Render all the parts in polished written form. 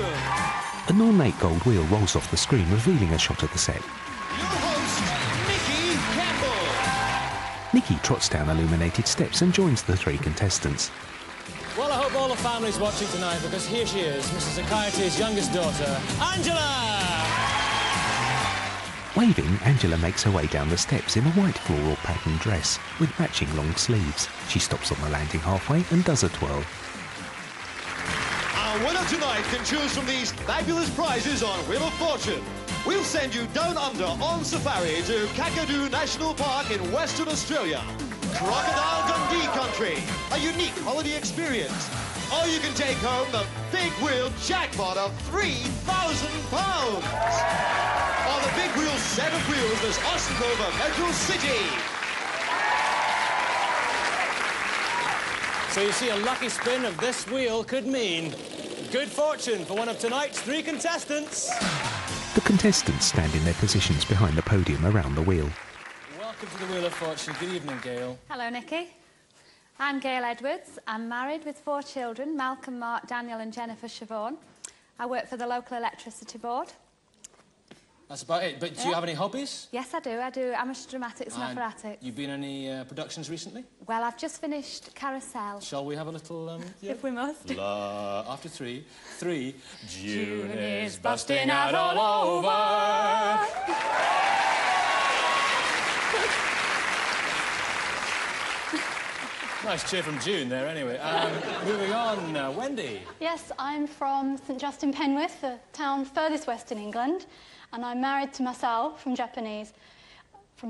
fortune. An ornate gold wheel rolls off the screen, revealing a shot of the set. Your host, Nikki Campbell. Nikki trots down illuminated steps and joins the three contestants. Well, I hope all the family's watching tonight, because here she is, Mrs. Akaite's youngest daughter, Angela! Waving, Angela makes her way down the steps in a white floral patterned dress with matching long sleeves. She stops on the landing halfway and does a twirl. Our winner tonight can choose from these fabulous prizes on Wheel of Fortune. We'll send you down under on safari to Kakadu National Park in Western Australia. Crocodile Dundee country, a unique holiday experience. Or you can take home the big wheel jackpot of £3,000. Or the big wheel set of wheels as Austin over Metro City. So you see, a lucky spin of this wheel could mean good fortune for one of tonight's three contestants. The contestants stand in their positions behind the podium around the wheel. Welcome to the Wheel of Fortune. Good evening, Gail. Hello, Nikki. I'm Gail Edwards. I'm married with 4 children, Malcolm, Mark, Daniel and Jennifer Siobhan. I work for the local electricity board. That's about it. But do you have any hobbies? Yes, I do. I do amateur dramatics and operatic. You've been in any productions recently? Well, I've just finished Carousel. Shall we have a little... If we must. After three. June is busting out all over. Nice cheer from June there, anyway. Moving on, Wendy. Yes, I'm from St Justin Penwith, the town furthest west in England, and I'm married to Masao from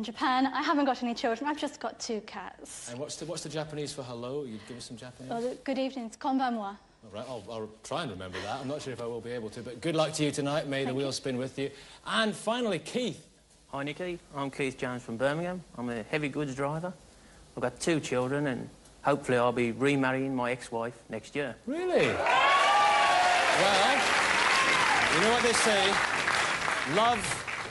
Japan. I haven't got any children, I've just got 2 cats. And what's the Japanese for hello? You'd give us some Japanese? Well, good evening, it's konbanwa. All right, I'll try and remember that. I'm not sure if I will be able to, but good luck to you tonight. May the wheel spin with you. And finally, Keith. Hi, Nikki. I'm Keith Jones from Birmingham. I'm a heavy goods driver. I've got 2 children, and hopefully I'll be remarrying my ex-wife next year. Really? Well, you know what they say, love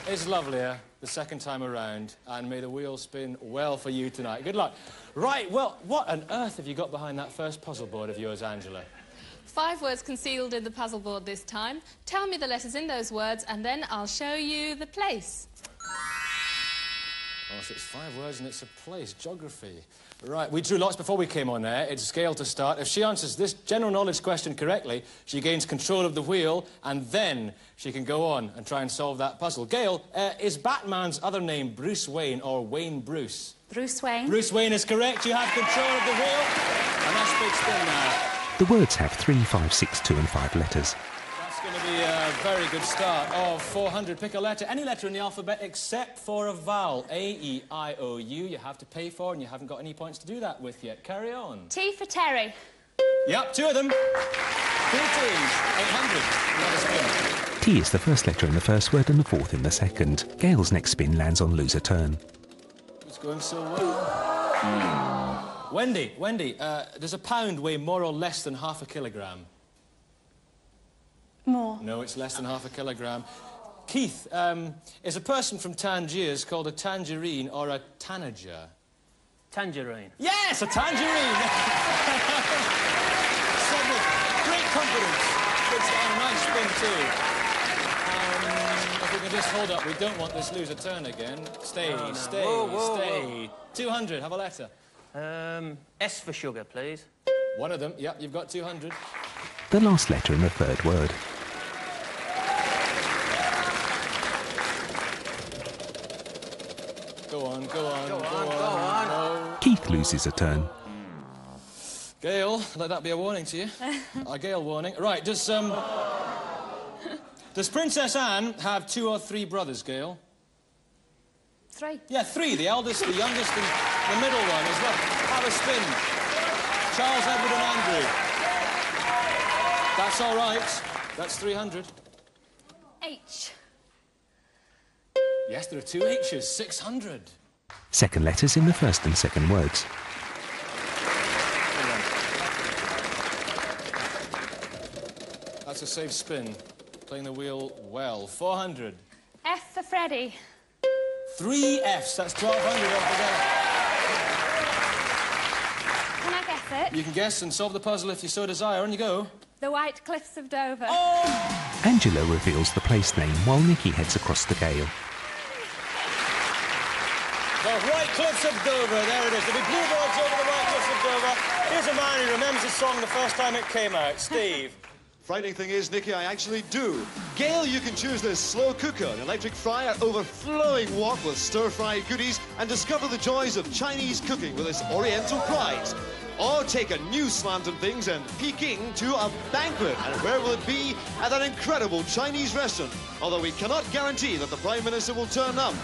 is lovelier the second time around, and may the wheel spin well for you tonight. Good luck. Right, well, what on earth have you got behind that first puzzle board of yours, Angela? 5 words concealed in the puzzle board this time. Tell me the letters in those words, and then I'll show you the place. Oh, so it's 5 words and it's a place, geography. Right, we drew lots before we came on there. It's Gail to start. If she answers this general knowledge question correctly, she gains control of the wheel, and then she can go on and try and solve that puzzle. Gail, is Batman's other name Bruce Wayne or Wayne Bruce? Bruce Wayne. Bruce Wayne is correct. You have control of the wheel. And that's big spin now. The words have 3, 5, 6, 2 and 5 letters. That's going to be a very good start of 400. Pick a letter, any letter in the alphabet except for a vowel. A, E, I, O, U. You have to pay for, and you haven't got any points to do that with yet. Carry on. T for Terry. Yep, 2 of them. 2 T's. 800. Another spin. T is the first letter in the first word and the 4th in the second. Gail's next spin lands on loser turn. It's going so well. Wendy, does a pound weigh more or less than half a kilogram? More. No, it's less than half a kilogram. Keith, is a person from Tangiers called a tangerine or a tanager? Tangerine. Yes, a tangerine! Said with great confidence. It's a nice spin too. If we can just hold up, we don't want this loser turn again. Stay. Whoa. 200, have a letter. S for sugar, please. 1 of them, yep, you've got 200. The last letter in the 3rd word. Go on. Keith loses a turn. Gail, let that be a warning to you. A Gail warning. Right, does Princess Anne have 2 or 3 brothers, Gail? 3. Yeah, 3. The eldest, the youngest, and the middle one as well. Have a spin. Charles, Edward and Andrew. That's all right. That's 300. H. Yes, there are 2 H's. 600. Second letters in the first and second words. That's a safe spin. Playing the wheel well. 400. F for Freddie. 3 F's. That's 1,200 altogether. Can I guess it? You can guess and solve the puzzle if you so desire. On you go. The White Cliffs of Dover. Oh! Angela reveals the place name while Nikki heads across to Gail. The White Cliffs of Dover, there it is. There'll be bluebirds over the White Cliffs of Dover. Here's a man who remembers his song the first time it came out. Steve. Frightening thing is, Nikki, I actually do. Gail, you can choose this slow cooker, an electric fryer, overflowing wok with stir-fried goodies, and discover the joys of Chinese cooking with this Oriental prize. Or take a new slant on things and Peking to a banquet. And where will it be? At an incredible Chinese restaurant. Although we cannot guarantee that the Prime Minister will turn up.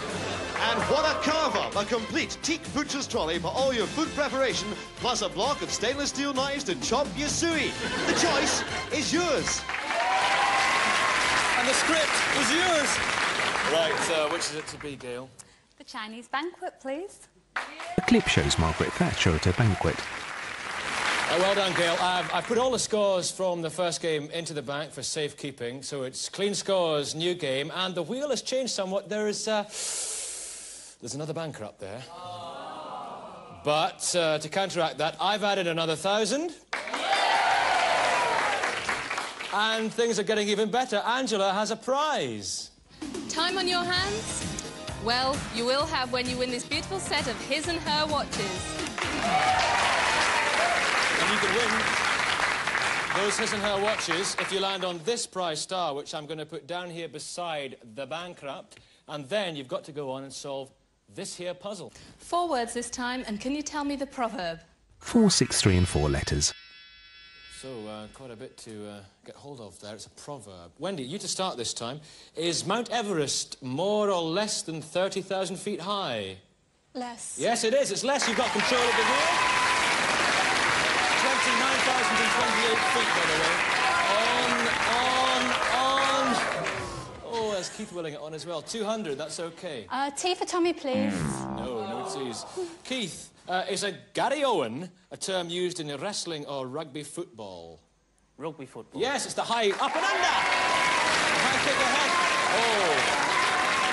And what a carve-up, a complete teak butcher's trolley for all your food preparation, plus a block of stainless steel knives to chop your suey. The choice is yours. And the script is yours. Right, which is it to be, Gail? The Chinese banquet, please. The clip shows Margaret Thatcher at her banquet. Well done, Gail. I've put all the scores from the first game into the bank for safekeeping, so it's clean scores, new game, and the wheel has changed somewhat. There's another banker up there. But to counteract that, I've added another 1,000. And things are getting even better. Angela has a prize. Time on your hands? Well, you will have when you win this beautiful set of his and her watches. And you can win those his and her watches if you land on this prize star, which I'm going to put down here beside the bankrupt. And then you've got to go on and solve this here puzzle. 4 words this time, and can you tell me the proverb? 4, 6, 3 and 4 letters. So, quite a bit to get hold of there. It's a proverb. Wendy, you to start this time. Is Mount Everest more or less than 30,000 feet high? Less. Yes, it is. It's less. You've got control of the wheel. 29,028 feet, by the way. On. Oh, there's Keith willing it on as well. 200, that's okay. Tea for Tommy, please. No teas. Keith, is a Gary Owen a term used in wrestling or rugby football? Rugby football. Yes, it's the high up and under. The high kick ahead. Oh,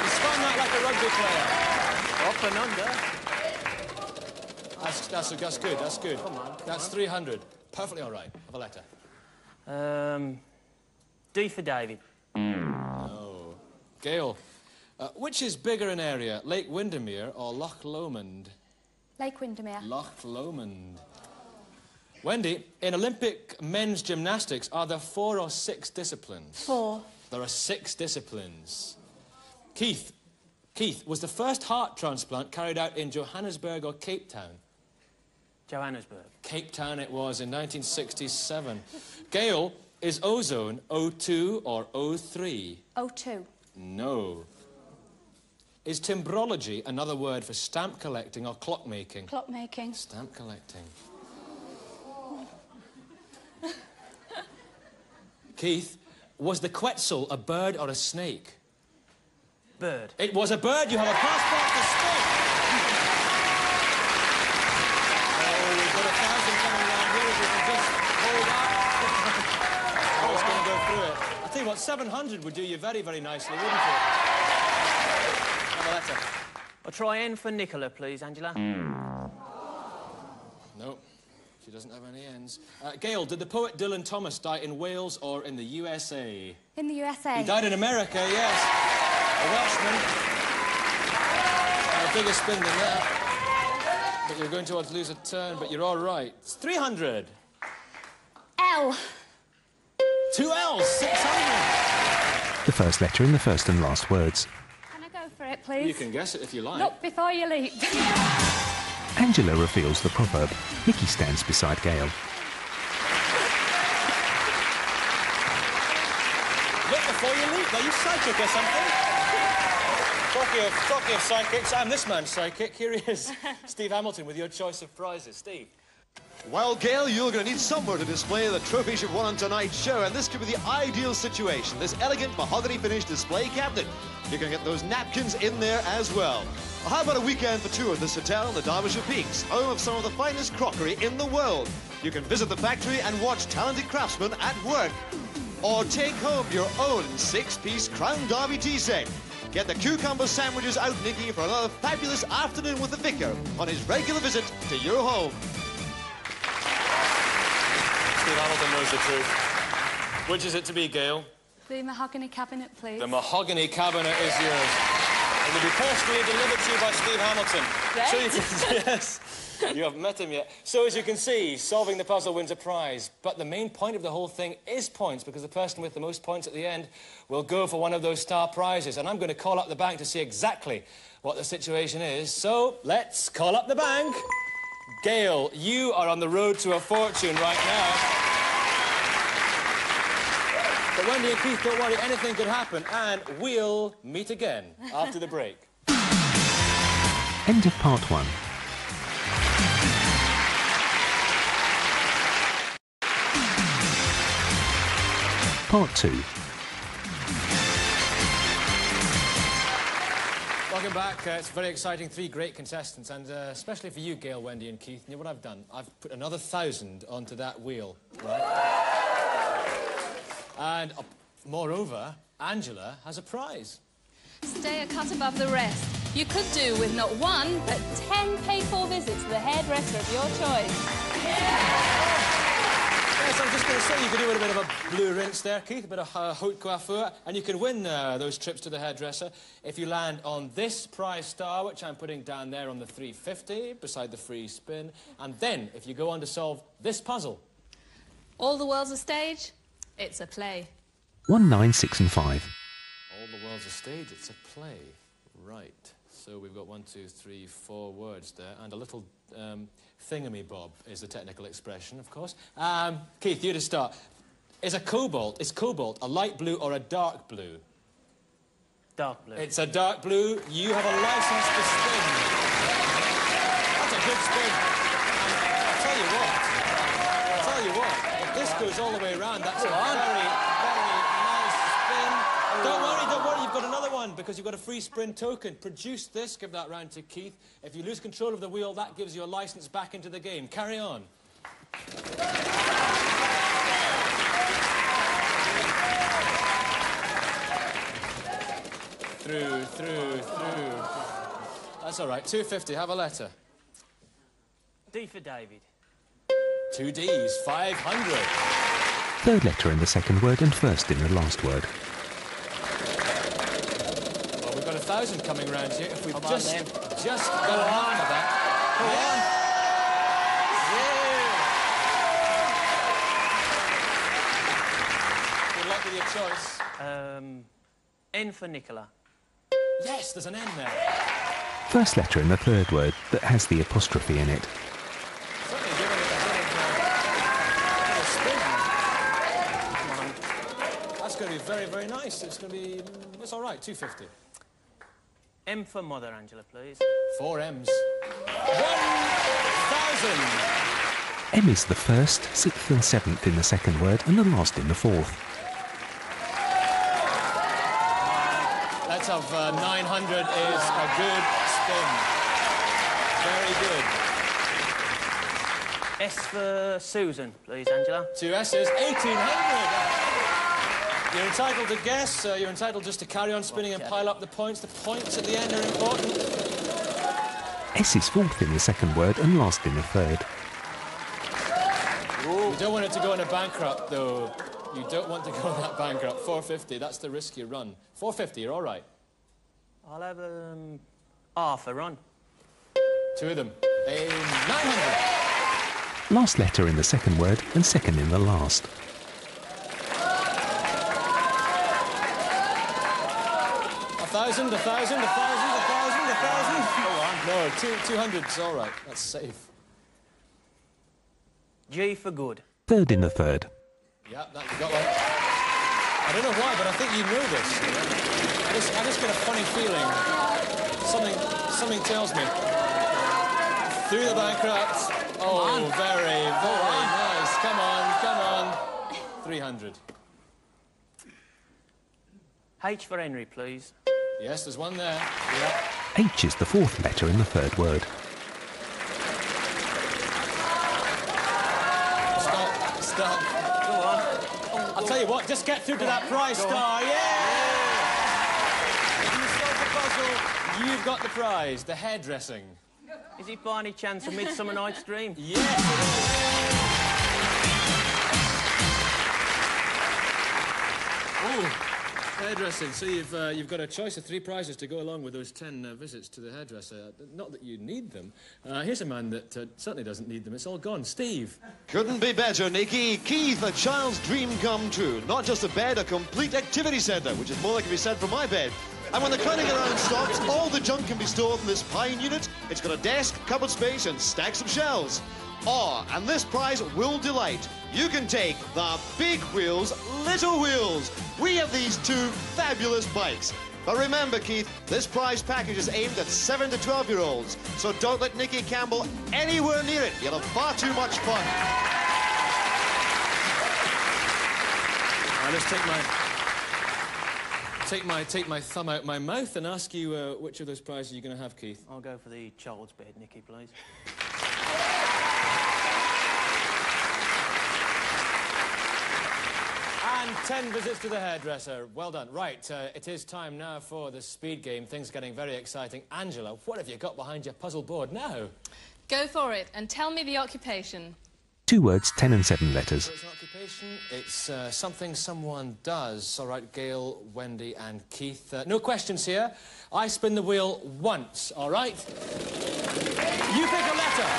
he spun that like a rugby player. Up and under. That's good, that's good. Come on. That's 300. Perfectly all right. Have a letter. D for David. No. Gail, which is bigger in area, Lake Windermere or Loch Lomond? Lake Windermere. Loch Lomond. Wendy, in Olympic men's gymnastics, are there 4 or 6 disciplines? 4. There are 6 disciplines. Keith, was the first heart transplant carried out in Johannesburg or Cape Town? Johannesburg. Cape Town it was in 1967. Gail, is ozone O2 or O3? O2. No. Is timbrology another word for stamp collecting or clock making? Clock making. Stamp collecting. Keith, was the Quetzal a bird or a snake? Bird. It was a bird. You have a passport to speak. Oh, we've got 1,000 coming around here. If you can just hold up. I was going to go through it. I'll tell you what, 700 would do you very, very nicely, wouldn't it? Have a letter. I'll try N for Nicola, please, Angela. No, she doesn't have any N's. Gail, did the poet Dylan Thomas die in Wales or in the USA? In the USA. He died in America, yes. A Welshman. A bigger spin than that. But you're going to lose a turn, but you're all right. It's 300. L. 2 L's, 600. The first letter in the first and last words. Can I go for it, please? You can guess it if you like. Look before you leap. Angela reveals the proverb. Nikki stands beside Gail. Look before you leap. Are you psychic or something? Talking of psychics, I'm this man's psychic. Here he is. Steve Hamilton with your choice of prizes. Steve. Well, Gail, you're going to need somewhere to display the trophies you've won on tonight's show, and this could be the ideal situation. This elegant mahogany-finished display cabinet. You can get those napkins in there as well. How about a weekend for 2 at this hotel in the Derbyshire Peaks, home of some of the finest crockery in the world? You can visit the factory and watch talented craftsmen at work. Or take home your own 6-piece Crown Derby tea set. Get the cucumber sandwiches out, Nikki, for another fabulous afternoon with the vicar on his regular visit to your home. Steve Hamilton knows the truth. Which is it to be, Gail? The mahogany cabinet, please. The mahogany cabinet is yours. It will be personally delivered to you by Steve Hamilton. Great. So you can, yes, you haven't met him yet. So as you can see, solving the puzzle wins a prize. But the main point of the whole thing is points, because the person with the most points at the end will go for one of those star prizes. And I'm going to call up the bank to see exactly what the situation is. So let's call up the bank. Gail, you are on the road to a fortune right now. But Wendy and Keith, don't worry, anything could happen, and we'll meet again after the break. End of part 1. Part 2. Welcome back. It's very exciting. 3 great contestants, and especially for you, Gail, Wendy and Keith. You know what I've done? I've put another 1,000 onto that wheel, right? And moreover, Angela has a prize. Stay a cut above the rest. You could do with not 1, but 10 paid-for visits to the hairdresser of your choice. Yes, I was just going to say, you could do with a bit of a blue rinse there, Keith, a bit of haute coiffure, and you can win those trips to the hairdresser if you land on this prize star, which I'm putting down there on the 350, beside the free spin, and then if you go on to solve this puzzle. All the world's a stage, it's a play. 1, 9, 6 and 5. All the world's a stage, it's a play. Right. So we've got 1, 2, 3, 4 words there, and a little thingamy-bob is the technical expression, of course. Keith, you to start. Is cobalt a light blue or a dark blue? Dark blue. It's a dark blue. You have a license to spin. That's a good spin. And I'll tell you what, if this goes all the way around, that's a very, very nice spin. Don't worry, you've got another one, because you've got a free spin token. Produce this, give that round to Keith. If you lose control of the wheel, that gives you a license back into the game. Carry on. Through. That's all right. 250, have a letter. D for David. 2 Ds, 500. Third letter in the second word and first in the last word. Well, we've got 1,000 coming round here. If we just go on for that. Good luck with your choice. N for Nicola. Yes, there's an N there. First letter in the third word that has the apostrophe in it. Certainly giving it a spin. That's going to be very, very nice. It's going to be... It's all right, 250. M for Mother, Angela, please. 4 M's. 1,000. M is the first, 6th and 7th in the second word and the last in the fourth. Let's have 900 is a good spin. Very good. S for Susan, please, Angela. 2 S's, 1,800. You're entitled to guess. You're entitled just to carry on spinning and pile up the points. The points at the end are important. S is fourth in the second word and last in the third. You don't want it to go in a bankrupt, though. You don't want to go in that bankrupt. 450, that's the risk you run. 450, you're all right. I'll have half a run. 2 of them. 900. Last letter in the second word and second in the last. 1,000, 1,000, 1,000, 1,000, 1,000. Go on. No, 200's all right. That's safe. G for good. Third in the third. Yeah, that you got one. I don't know why, but I think you know this. I just get a funny feeling. Something tells me. Through the bankrupt. Oh, very, very nice. Come on. 300. H for Henry, please. Yes, there's one there. Yeah. H is the fourth letter in the third word. Stop. Go on. I'll tell you what, just get through to that prize star. Yeah! If you solve the puzzle, you've got the prize, the hairdressing. Is it by any chance a Midsummer Night's Dream? Yes! Hairdressing. So you've got a choice of 3 prizes to go along with those 10 visits to the hairdresser. Not that you need them. Here's a man that certainly doesn't need them. It's all gone. Steve. Couldn't be better, Nikki. Keith, a child's dream come true. Not just a bed, a complete activity centre, which is more like it can be said for my bed. And when the cleaning around stops, all the junk can be stored in this pine unit. It's got a desk, cupboard space, and stacks of shelves. And this prize will delight. You can take the big wheels, little wheels. We have these 2 fabulous bikes. But remember, Keith, this prize package is aimed at 7 to 12-year-olds. So don't let Nikki Campbell anywhere near it. You'll have far too much fun. I'll just take my thumb out my mouth and ask you which of those prizes you're going to have, Keith. I'll go for the child's bed, Nikki, please. And 10 visits to the hairdresser. Well done. Right, it is time now for the speed game. Things are getting very exciting. Angela, what have you got behind your puzzle board now? Go for it and tell me the occupation. 2 words, 10 and 7 letters. So it's an occupation. It's something someone does. All right, Gail, Wendy and Keith. No questions here. I spin the wheel once, all right? You pick a letter.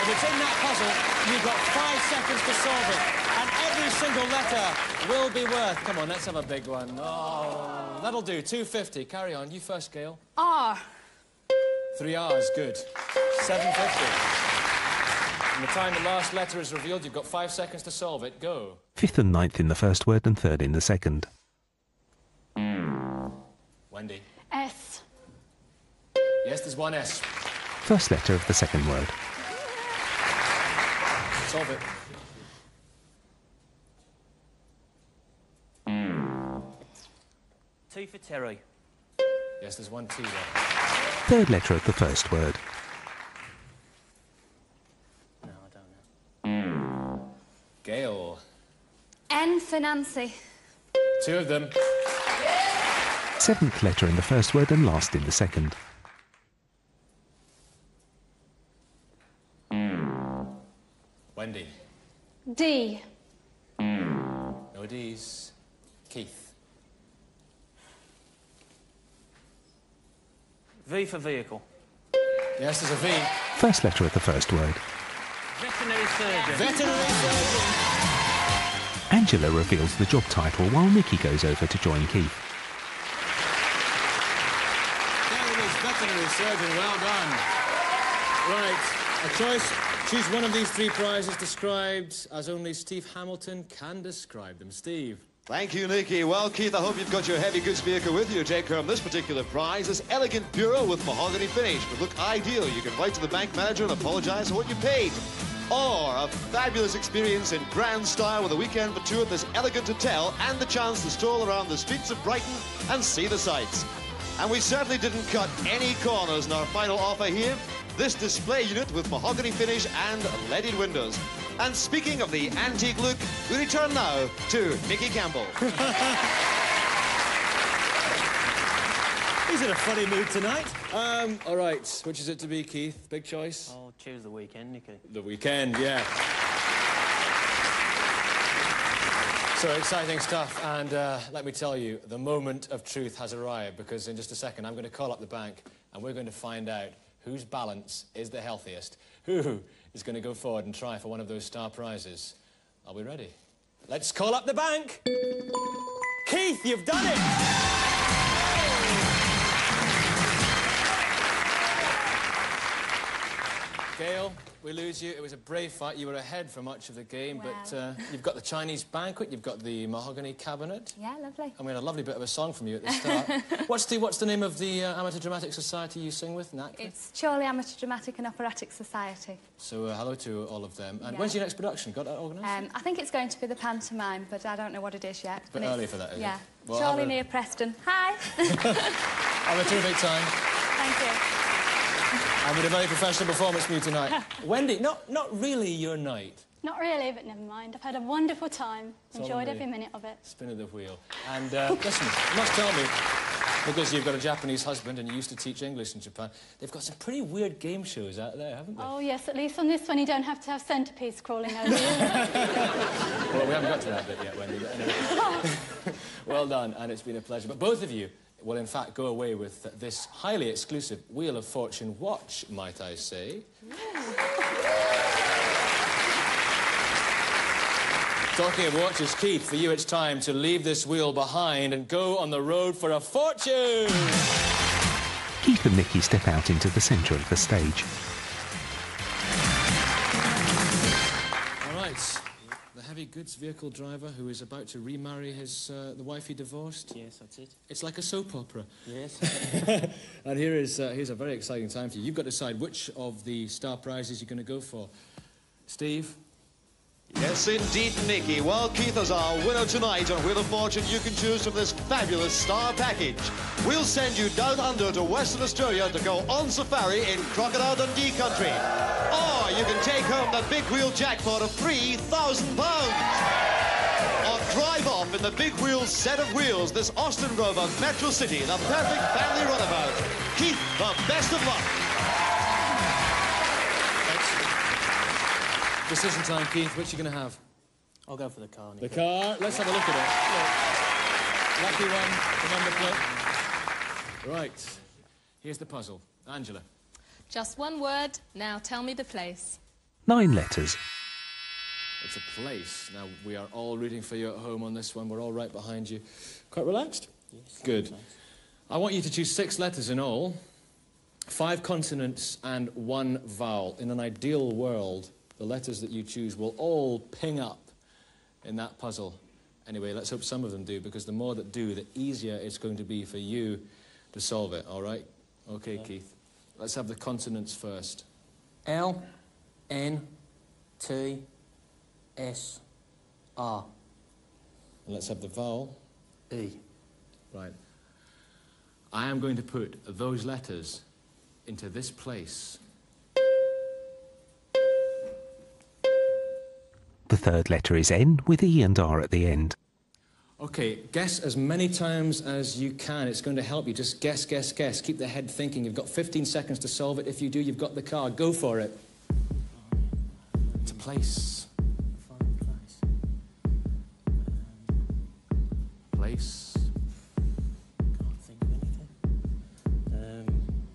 If it's in that puzzle, you've got 5 seconds to solve it. And every single letter will be worth... Come on, let's have a big one. Oh, that'll do. 250. Carry on. You first, Gail. R. 3 R's. Good. 750. From the time the last letter is revealed, you've got 5 seconds to solve it. Go. 5th and 9th in the first word and 3rd in the second. Wendy. S. Yes, there's 1 S. First letter of the second word. Solve it. T for Terry. Yes, there's 1 T there. 3rd letter of the first word. No, I don't know. Gail. N for Nancy. 2 of them. 7th letter in the first word and last in the second. Wendy. D. No D's. Keith. V for vehicle. Yes, there's a V. First letter of the first word. Veterinary surgeon. Veterinary surgeon. Angela reveals the job title while Nikki goes over to join Keith. There it is, veterinary surgeon. Well done. Right, a choice. Choose one of these 3 prizes described as only Steve Hamilton can describe them. Steve. Thank you, Nikki. Well, Keith, I hope you've got your heavy goods vehicle with you to take home this particular prize. This elegant bureau with mahogany finish would look ideal. You can write to the bank manager and apologise for what you paid. Or a fabulous experience in grand style with a weekend for 2 at this elegant hotel and the chance to stroll around the streets of Brighton and see the sights. And we certainly didn't cut any corners in our final offer here. This display unit with mahogany finish and leaded windows. And speaking of the antique look, we return now to Nikki Campbell. He's in a funny mood tonight. All right, which is it to be, Keith? Big choice? I'll choose the weekend, Nikki. The weekend, yeah. So exciting stuff, and let me tell you, the moment of truth has arrived, because in just a second I'm going to call up the bank and we're going to find out whose balance is the healthiest, who is going to go forward and try for one of those star prizes. Are we ready? Let's call up the bank. Keith, you've done it! Gail, we lose you. It was a brave fight. You were ahead for much of the game, Wow. but you've got the Chinese banquet, you've got the mahogany cabinet. Yeah, lovely. And we had a lovely bit of a song from you at the start. What's the name of the Amateur Dramatic Society you sing with, Nat? It's Chorley Amateur Dramatic and Operatic Society. So hello to all of them. And Yeah. when's your next production? Got that organised? I think it's going to be the pantomime, but I don't know what it is yet. It's a bit But early for that, is it? Yeah. Well, Chorley have a- near Preston. Hi. Have a terrific time. Thank you. And with a very professional performance from you tonight. Wendy, not really your night. Not really, but never mind. I've had a wonderful time. all Enjoyed me. every minute of it. Spin of the wheel. And listen, you must tell me, because you've got a Japanese husband and you used to teach English in Japan, they've got some pretty weird game shows out there, haven't they? Oh, yes, at least on this one you don't have to have centrepiece crawling over you. Well, we haven't got to that bit yet, Wendy, but anyway. Well done, and it's been a pleasure. But both of you will, in fact, go away with this highly exclusive Wheel of Fortune watch, might I say. Talking of watches, Keith, for you it's time to leave this wheel behind and go on the road for a fortune! Keith and Nikki step out into the centre of the stage. All right, the heavy goods vehicle driver who is about to remarry his the wife he divorced. Yes, that's it. It's like a soap opera. Yes. And here's a very exciting time for you. You've got to decide which of the star prizes you're going to go for. Steve? Yes, indeed, Nikki. Well, Keith is our winner tonight on Wheel of Fortune. You can choose from this fabulous star package. We'll send you down under to Western Australia to go on safari in Crocodile Dundee country. Or you can take home the big wheel jackpot of £3,000. Or drive off in the big wheel set of wheels, this Austin Rover Metro City, the perfect family runabout. Keith, the best of luck. Decision time, Keith. Which are you going to have? I'll go for the car, The car. Let's have a look at it. Look. Lucky one, the number plate. Right. Here's the puzzle. Angela. Just one word. Now tell me the place. 9 letters. It's a place. Now, we are all rooting for you at home on this one. We're all right behind you. Quite relaxed? Yes. Good. I want you to choose 6 letters in all, 5 consonants and 1 vowel. In an ideal world, the letters that you choose will all ping up in that puzzle. Anyway, let's hope some of them do, because the more that do, the easier it's going to be for you to solve it, all right? Okay, yeah. Keith. Let's have the consonants first. L, N, T, S, R. And let's have the vowel. E. Right. I am going to put those letters into this place. The third letter is N, with E and R at the end. Okay, guess as many times as you can. It's going to help you. Just guess, guess, guess. Keep the head thinking. You've got 15 seconds to solve it. If you do, you've got the car. Go for it. It's a place. Place. Can't think of anything.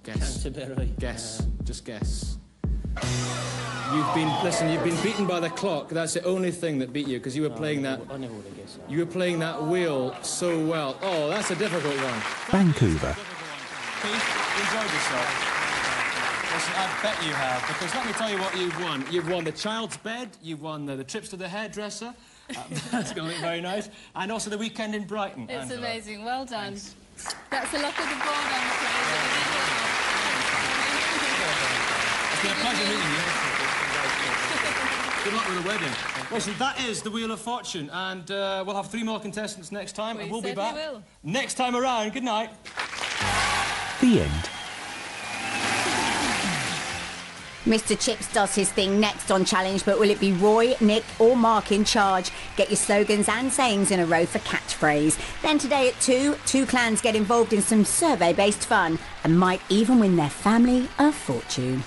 Guess. Canterbury. Guess. Just guess. You've been beaten by the clock. That's the only thing that beat you, because you were playing that. I never would have guessed that. You were playing that wheel so well. Oh, that's a difficult one. Vancouver. Keith, you enjoyed yourself. Listen, I bet you have, because let me tell you what you've won. You've won the child's bed, you've won the trips to the hairdresser. That's going to look very nice. And also the weekend in Brighton. It's Angela. amazing. Well done. Thanks. That's the luck of the board, I'm afraid. It's been a pleasure meeting you. Good luck with the wedding. Listen, that is the Wheel of Fortune, and we'll have 3 more contestants next time, and we'll be back next time around. Good night. The end. Mr. Chips does his thing next on Challenge, but will it be Roy, Nick or Mark in charge? Get your slogans and sayings in a row for catchphrase. Then today at 2, 2 clans get involved in some survey-based fun and might even win their family a fortune.